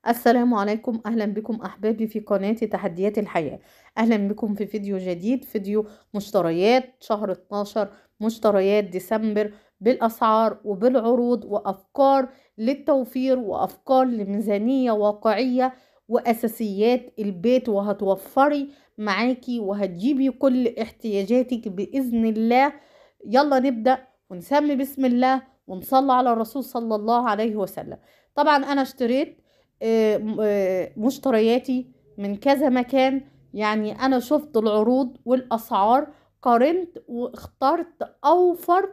السلام عليكم، أهلا بكم أحبابي في قناة تحديات الحياة. أهلا بكم في فيديو جديد، فيديو مشتريات شهر 12، مشتريات ديسمبر بالأسعار وبالعروض وأفكار للتوفير وأفكار لميزانية واقعية وأساسيات البيت، وهتوفري معاكي وهتجيبي كل احتياجاتك بإذن الله. يلا نبدأ ونسمي بسم الله ونصلي على الرسول صلى الله عليه وسلم. طبعا أنا اشتريت مشترياتي من كذا مكان، يعني انا شفت العروض والاسعار، قارنت واخترت اوفر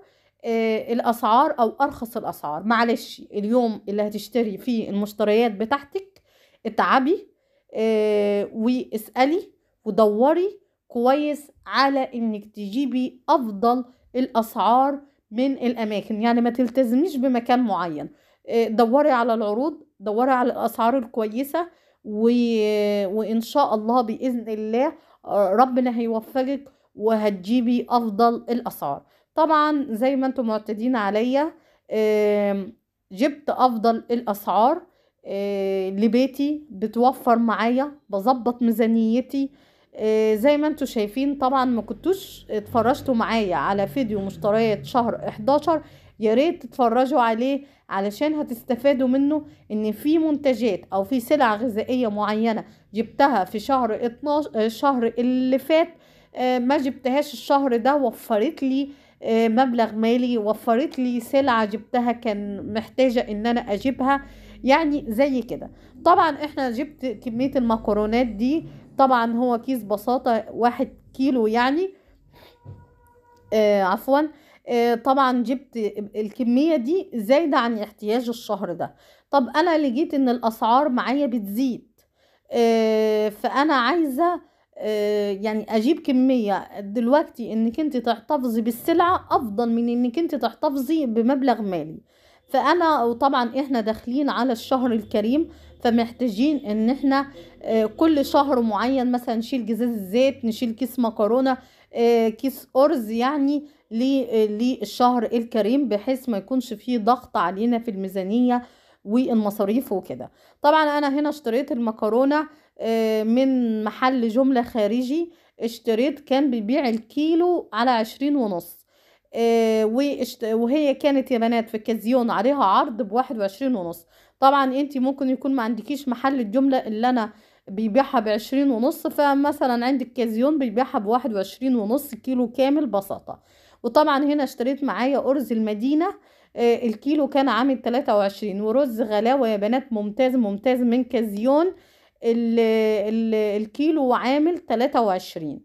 الاسعار او ارخص الاسعار. معلش، اليوم اللي هتشتري فيه المشتريات بتاعتك اتعبي واسألي ودوري كويس على انك تجيبي افضل الاسعار من الاماكن، يعني ما تلتزميش بمكان معين. دوري على العروض، دوري على الأسعار الكويسة وإن شاء الله بإذن الله ربنا هيوفقك وهتجيبي أفضل الأسعار. طبعا زي ما انتم معتادين عليا، جبت أفضل الأسعار لبيتي، بتوفر معايا، بظبط ميزانيتي. زي ما انتم شايفين، طبعا ما كنتوش اتفرجتوا معايا على فيديو مشتريات شهر 11، يا ريت تتفرجوا عليه علشان هتستفادوا منه. ان في منتجات او في سلع غذائية معينة جبتها في شهر 12، الشهر اللي فات ما جبتهاش الشهر ده، وفرت لي مبلغ مالي، وفرت لي سلعة جبتها كان محتاجة ان انا اجيبها، يعني زي كده. طبعا احنا جبت كمية المكرونات دي، طبعا هو كيس بساطة 1 كيلو يعني، عفوا. طبعا جبت الكمية دي زايدة عن احتياج الشهر ده. طب انا لقيت ان الاسعار معايا بتزيد، فانا عايزة يعني اجيب كمية دلوقتي. انك انت تحتفظي بالسلعة افضل من انك انت تحتفظي بمبلغ مالي. فانا وطبعا احنا داخلين على الشهر الكريم، فمحتاجين ان احنا كل شهر معين مثلا نشيل جزاز الزيت، نشيل كيس مكرونة، كيس أرز، يعني للشهر الكريم، بحيث ما يكونش فيه ضغط علينا في الميزانية والمصاريف وكده. طبعا أنا هنا اشتريت المكرونة من محل جملة خارجي. اشتريت، كان بيبيع الكيلو على 20 ونص. وهي كانت يا بنات في كازيون عليها عرض ب21 ونص. طبعا انتي ممكن يكون ما عندكيش محل الجملة اللي انا بيبيعها ب20 ونص، فمثلا عندك كازيون بيبيعها ب21 ونص كيلو كامل بساطة. وطبعا هنا اشتريت معايا أرز المدينة، الكيلو كان عامل 23، ورز غلاوة يا بنات ممتاز ممتاز من كازيون، الكيلو عامل 23.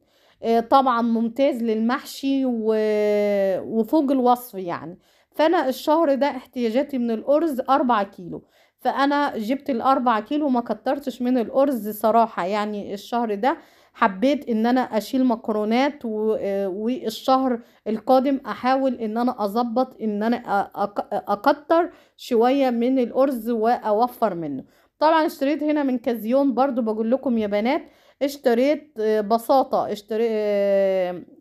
طبعا ممتاز للمحشي وفوق الوصف يعني. فأنا الشهر ده احتياجاتي من الأرز 4 كيلو، فانا جبت ال4 كيلو، ما كترتش من الارز صراحة. يعني الشهر ده حبيت ان انا اشيل مكرونات، والشهر القادم احاول ان انا اظبط ان انا اكتر شوية من الارز واوفر منه. طبعا اشتريت هنا من كازيون، برضو بقول لكم يا بنات، اشتريت بساطة، اشتريت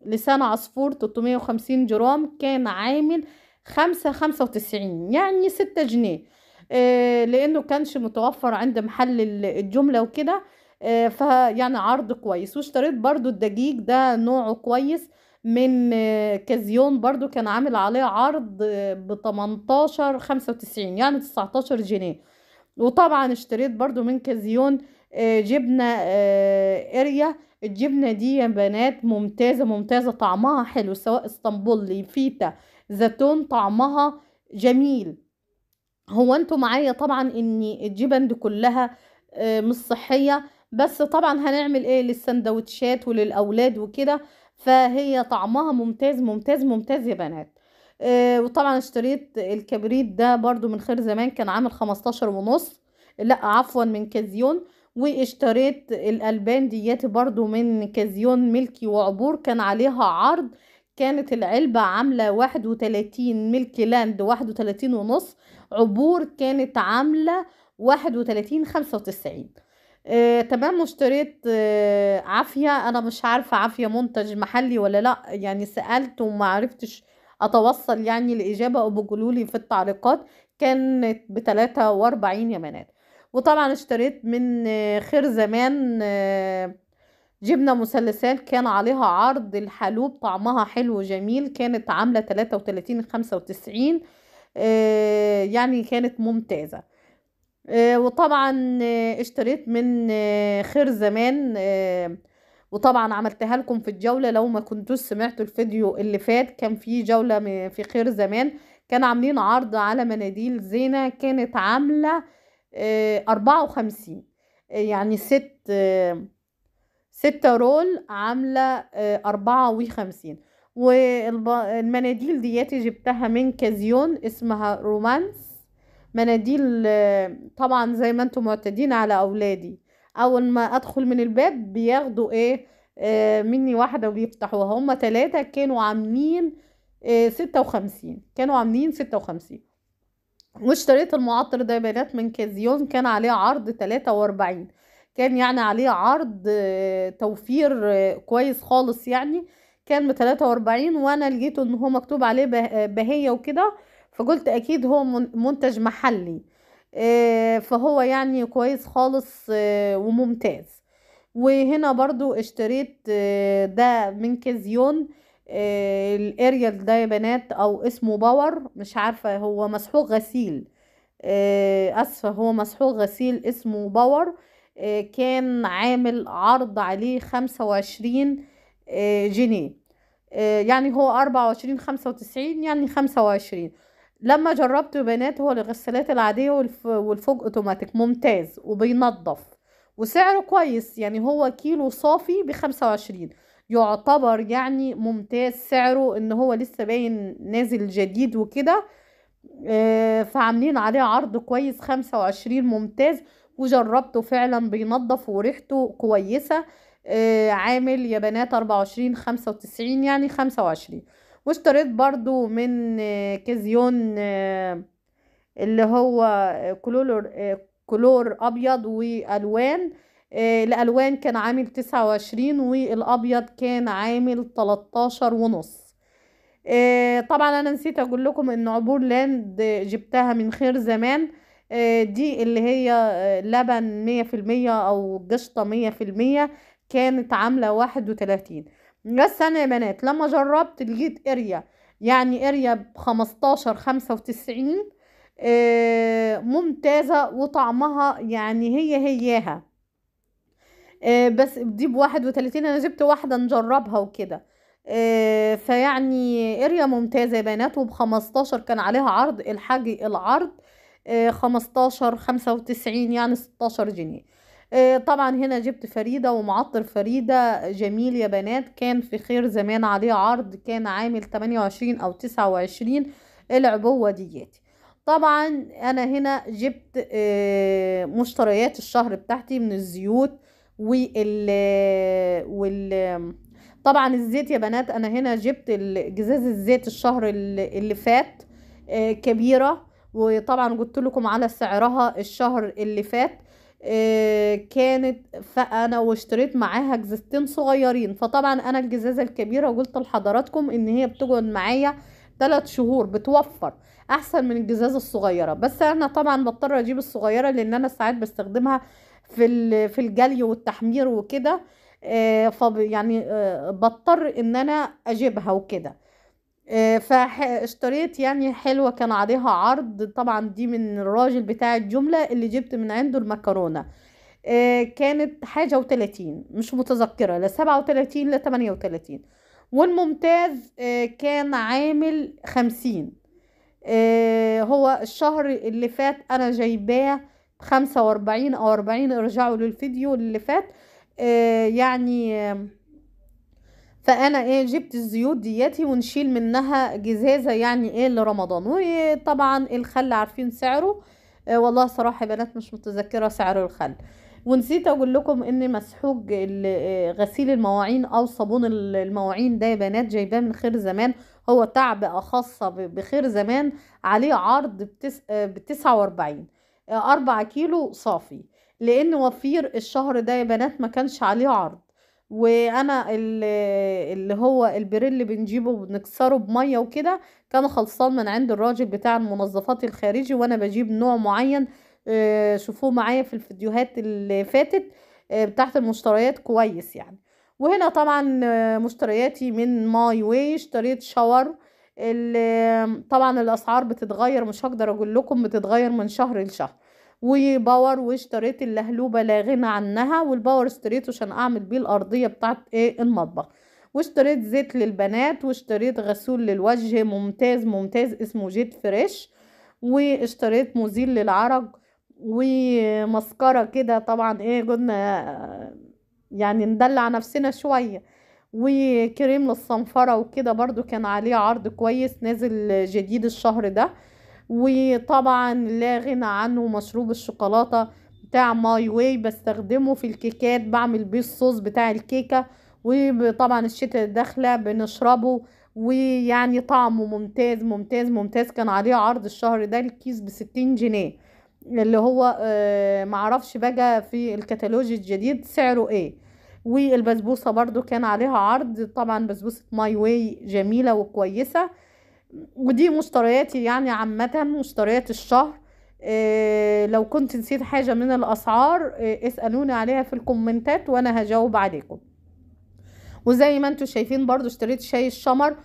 لسان عصفور 350 جرام، كان عامل 95، يعني 6 جنيه. لانه كانش متوفر عند محل الجملة وكده. فيعني عرض كويس. واشتريت برضو الدقيق ده نوعه كويس من كازيون، برضو كان عامل عليه عرض ب18 95، يعني 19 جنيه. وطبعا اشتريت برضو من كازيون جبنة اريا. الجبنة دي يا بنات ممتازة ممتازة، طعمها حلو، سواء اسطنبولي، فيتا، زيتون، طعمها جميل. هو انتوا معايا طبعا ان الجبن دي كلها مش صحية، بس طبعا هنعمل ايه للسندوتشات وللأولاد وكده، فهي طعمها ممتاز ممتاز ممتاز يا بنات. وطبعا اشتريت الكبريت ده برضو من خير زمان، كان عامل 15 ونص، لا عفوا من كازيون. واشتريت الألبان دياتي برضو من كازيون ملكي وعبور، كان عليها عرض، كانت العلبة عاملة 31، ملكي لاند 31 ونص، عبور كانت عاملة 31 95. تمام. واشتريت عافية، انا مش عارفة عافية منتج محلي ولا لا، يعني سألت وما عرفتش اتوصل يعني الإجابة، او بيقولولي في التعليقات. كانت ب43 يا بنات. وطبعا اشتريت من خير زمان جبنة مثلثات، كان عليها عرض الحلوب، طعمها حلو جميل، كانت عاملة 33.95. يعني كانت ممتازة. وطبعا اشتريت من خير زمان، وطبعا عملتها لكم في الجولة. لو ما كنتوش سمعتوا الفيديو اللي فات، كان في جولة في خير زمان، كان عاملين عرض على مناديل زينة، كانت عاملة 54. يعني ستة رول عاملة 54. والمناديل دياتي جبتها من كازيون، اسمها رومانس. مناديل طبعا زي ما انتم معتادين على اولادي، اول ما ادخل من الباب بياخدوا ايه مني واحدة وبيفتحوها. هما 3 كانوا عاملين 56، كانوا عاملين 56. واشتريت المعطر ده يا بنات من كازيون، كان عليه عرض 43. كان يعني عليه عرض توفير كويس خالص يعني. كان ب43، وانا لقيته ان هو مكتوب عليه بهية وكده، فقلت اكيد هو منتج محلي. فهو يعني كويس خالص وممتاز. وهنا برضو اشتريت ده من كازيون، الاريال ده يا بنات، او اسمه باور، مش عارفة، هو مسحوق غسيل. اسفة، هو مسحوق غسيل اسمه باور. كان عامل عرض عليه 25 جنيه. يعني هو 24.95، يعني 25. لما جربته يا بنات، هو الغسالات العادية والفوق اوتوماتيك ممتاز وبينظف، وسعره كويس. يعني هو كيلو صافي ب25، يعتبر يعني ممتاز سعره، ان هو لسه باين نازل جديد وكده. فعاملين عليه عرض كويس 25 ممتاز. وجربته فعلا بينظف وريحته كويسة. عامل يا بنات 24.95، يعني 25. واشتريت برضو من كازيون اللي هو كلور ابيض والوان. الالوان كان عامل 29، والابيض كان عامل 13.5. طبعا انا نسيت اقول لكم ان عبور لاند جبتها من خير زمان. دي اللي هي لبن 100% او قشطة 100%، كانت عاملة 31. بس انا يا بنات لما جربت لقيت اريا، يعني اريا ب15.95 ممتازة، وطعمها يعني هياها. بس دي ب31، انا جبت واحدة نجربها وكده. فيعني اريا ممتازة يا بنات، وب15 كان عليها عرض، الحاجي العرض 15.95، يعني 16 جنيه. طبعا هنا جبت فريدة ومعطر فريدة جميل يا بنات، كان في خير زمان عليه عرض، كان عامل 28 أو 29 العبوة دياتي. طبعا أنا هنا جبت مشتريات الشهر بتاعتي من الزيوت وال وال طبعا الزيت يا بنات. انا هنا جبت جزاز الزيت الشهر اللي فات كبيرة، وطبعا قلت لكم على سعرها الشهر اللي فات. كانت، فانا واشتريت معاها جزازتين صغيرين. فطبعا انا الجزازة الكبيرة قلت لحضراتكم ان هي بتقعد معايا 3 شهور، بتوفر احسن من الجزازة الصغيرة. بس انا طبعا بضطر اجيب الصغيرة، لان انا ساعات بستخدمها في الجلي والتحمير وكده. يعني بضطر ان انا اجيبها وكده. فاشتريت يعني حلوة، كان عليها عرض. طبعا دي من الراجل بتاع الجملة اللي جبت من عنده المكرونة. كانت حاجة و30، مش متذكرة، لا 37 لا 38. والممتاز كان عامل 50. هو الشهر اللي فات انا جايباه ب45 او 40، ارجعوا للفيديو اللي فات. يعني فانا جبت الزيوت دياتي، ونشيل منها جزازة يعني لرمضان. وطبعا الخل عارفين سعره. والله صراحة يا بنات مش متذكرة سعر الخل. ونسيت اقول لكم ان مسحوق غسيل المواعين او صابون المواعين ده يا بنات، جايباه من خير زمان. هو تعبئة خاصة بخير زمان، عليه عرض ب49، 4 كيلو صافي. لان وفير الشهر ده يا بنات ما كانش عليه عرض. وانا اللي هو البريل اللي بنجيبه وبنكسره بميه وكده، كان خلصان من عند الراجل بتاع المنظفات الخارجي، وانا بجيب نوع معين شوفوه معايا في الفيديوهات اللي فاتت بتاعت المشتريات كويس يعني. وهنا طبعا مشترياتي من ماي واي، اشتريت شاور. طبعا الاسعار بتتغير، مش هقدر اقول لكم، بتتغير من شهر لشهر. وباور، واشتريت اللهلوبة لا غنى عنها، والباور اشتريته عشان اعمل بيه الارضية بتاعت المطبخ. واشتريت زيت للبنات، واشتريت غسول للوجه ممتاز ممتاز اسمه جيت فريش. واشتريت مزيل للعرق، ومسكرة كده طبعا قلنا يعني ندلع نفسنا شوية. وكريم للصنفرة وكده برضو كان عليه عرض كويس نازل جديد الشهر ده. وطبعا لا غنى عنه مشروب الشوكولاتة بتاع ماي واي، بستخدمه في الكيكات، بعمل بيه الصوص بتاع الكيكة. وطبعا الشتاء داخلة بنشربه، ويعني طعمه ممتاز ممتاز ممتاز. كان عليه عرض الشهر ده الكيس ب60 جنيه، اللي هو معرفش بقى في الكتالوج الجديد سعره ايه. والبسبوسة برضو كان عليها عرض، طبعا بسبوسة ماي واي جميلة وكويسة. ودي مشترياتي يعني عامة، مشتريات الشهر. لو كنت نسيت حاجة من الأسعار اسألوني عليها في الكومنتات وأنا هجاوب عليكم. وزي ما انتوا شايفين برضو اشتريت شاي الشمر،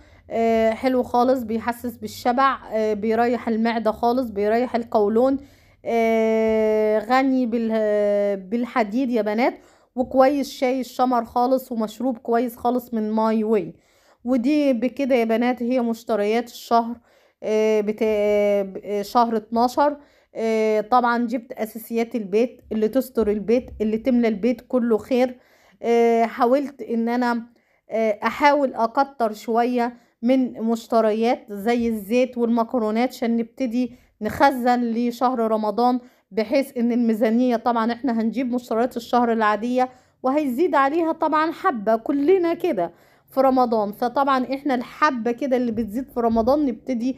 حلو خالص، بيحسس بالشبع، بيريح المعدة خالص، بيريح القولون، غني بالحديد يا بنات. وكويس شاي الشمر خالص، ومشروب كويس خالص من ماي واي. ودي بكده يا بنات هي مشتريات الشهر شهر 12. طبعا جبت اساسيات البيت اللي تستر البيت، اللي تملى البيت كله خير. حاولت ان انا احاول اكتر شوية من مشتريات زي الزيت والمكرونات عشان نبتدي نخزن لشهر رمضان، بحيث ان الميزانية طبعا احنا هنجيب مشتريات الشهر العادية وهيزيد عليها طبعا حبة كلنا كده في رمضان. فطبعا احنا الحبة كده اللي بتزيد في رمضان نبتدي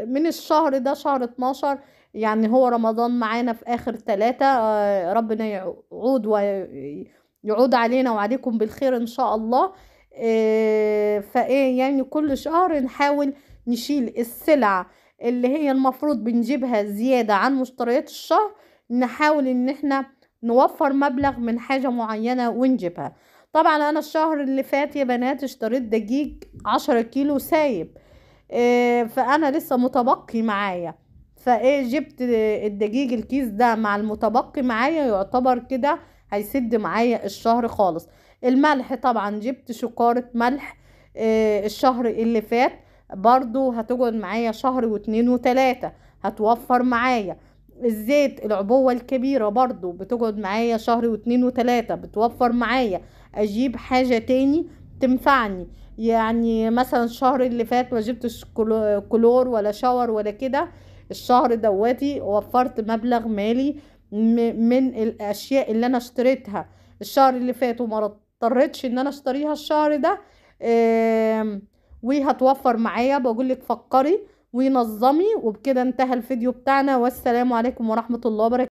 من الشهر ده شهر 12. يعني هو رمضان معانا في اخر 3، ربنا يعود علينا وعليكم بالخير ان شاء الله. فايه يعني كل شهر نحاول نشيل السلع اللي هي المفروض بنجيبها زيادة عن مشتريات الشهر، نحاول ان احنا نوفر مبلغ من حاجة معينة ونجيبها. طبعا انا الشهر اللي فات يا بنات اشتريت دقيق 10 كيلو سايب، فانا لسه متبقي معايا. فايه جبت الدقيق الكيس ده مع المتبقي معايا، يعتبر كده هيسد معايا الشهر خالص. الملح طبعا جبت شكارة ملح الشهر اللي فات، برضو هتقعد معايا شهر واتنين وتلاتة، هتوفر معايا. الزيت العبوة الكبيرة برضو بتقعد معايا شهر واتنين وتلاتة، بتوفر معايا. اجيب حاجة تاني تنفعني، يعني مثلا الشهر اللي فات ما جبتش كلور ولا شاور ولا كده، الشهر دواتي وفرت مبلغ مالي من الاشياء اللي انا اشتريتها الشهر اللي فات وما اضطريتش ان انا اشتريها الشهر ده. وهتوفر معايا. بقولك فكري ونظمي. وبكده انتهى الفيديو بتاعنا، والسلام عليكم ورحمة الله وبركاته.